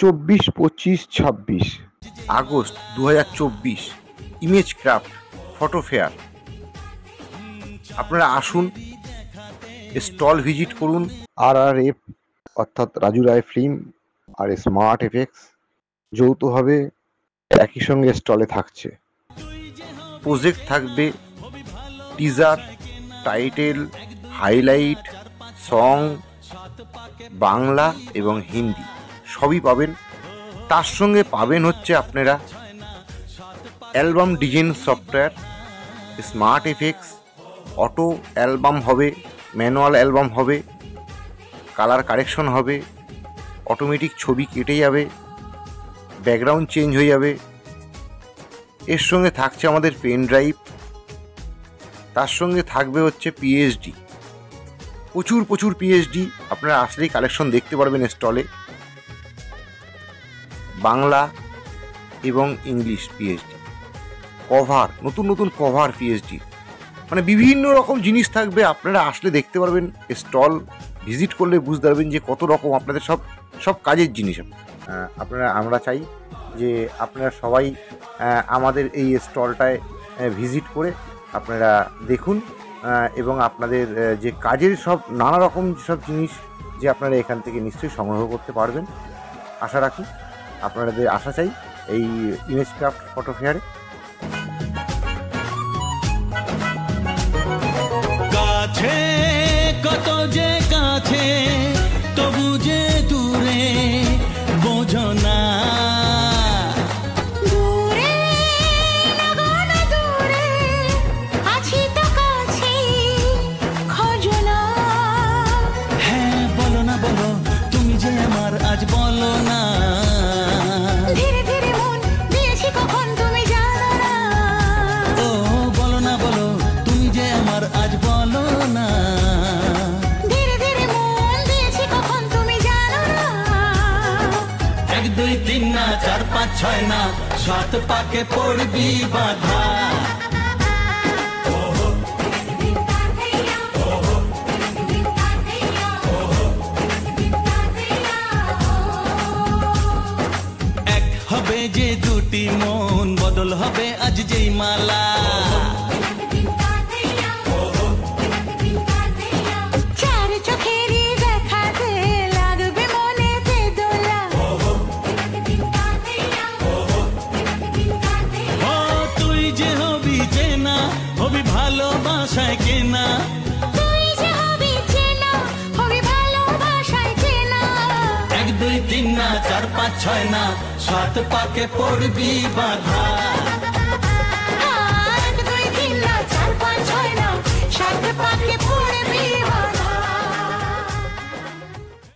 চব্বিশ, 25, 26 August 2024 image craft photo fair. আপনারা আসুন, স্টল ভিজিট করুন। RRF অর্থাৎ রাজু রায় ফিল্ম আর স্মার্ট এফেক্টস যৌথভাবে একই সঙ্গে স্টলে থাকছে। প্রজেক্ট থাকবে, teaser, title, highlight, song, Bangla এবং হিন্দি সবই পাবেন। তার সঙ্গে পাবেন হচ্ছে আপনারা album design software, smart effects, auto album হবে, ম্যানুয়াল অ্যালবাম হবে, কালার কারেকশন হবে, অটোমেটিক ছবি কেটে যাবে, ব্যাকগ্রাউন্ড চেঞ্জ হয়ে যাবে। এর সঙ্গে থাকছে আমাদের পেন ড্রাইভ, তার সঙ্গে থাকবে হচ্ছে পিএইচডি, প্রচুর পিএইচডি। আপনারা আসলেই কালেকশন দেখতে পারবেন স্টলে। বাংলা এবং ইংলিশ পিএইচডি, কভার, নতুন কভার পিএইচডি, মানে বিভিন্ন রকম জিনিস থাকবে। আপনারা আসলে দেখতে পারবেন, স্টল ভিজিট করলে বুঝতে পারবেন যে কত রকম আপনাদের সব কাজের জিনিস। আমরা চাই যে আপনারা সবাই আমাদের এই স্টলটায় ভিজিট করে আপনারা দেখুন এবং আপনাদের যে কাজের সব নানা রকম সব জিনিস যে আপনারা এখান থেকে নিশ্চয়ই সংগ্রহ করতে পারবেন আশা রাখি। আপনাদের আশা চাই এই ইমেজ ক্রাফট ফটো ফেয়ারে। কাছে কত যে কাছে, তবু যে দূরে বোঝো না। আজ বলো না, ধীরে ধীরে মন দিয়েছি কখন তুমি জানো না। ও বলো না, বলো তুমি যে আমার, আজ বলো না, ধীরে ধীরে মন দিয়েছি কখন তুমি জানো না। 1, 2, 3 না, 4, 5, 6 না, 7 পাকে পড়বি বাধা। যে দুটি মন বদল হবে আজ যেই মালা। চার চোখেরই দেখাতে লাগবে মনেতে দোলা। ও তুই যে হবি চেনা, হবি ভালোবাসায় কেনা। তুই যে হবি চেনা, হবি ভালোবাসায় কেনা। 1, 2, 3 না, 4, 5, 6 না, 7 পাকে পড়বি বাধা। 1, 2, 3 না, 4, 5, 6 না, 7 পাকে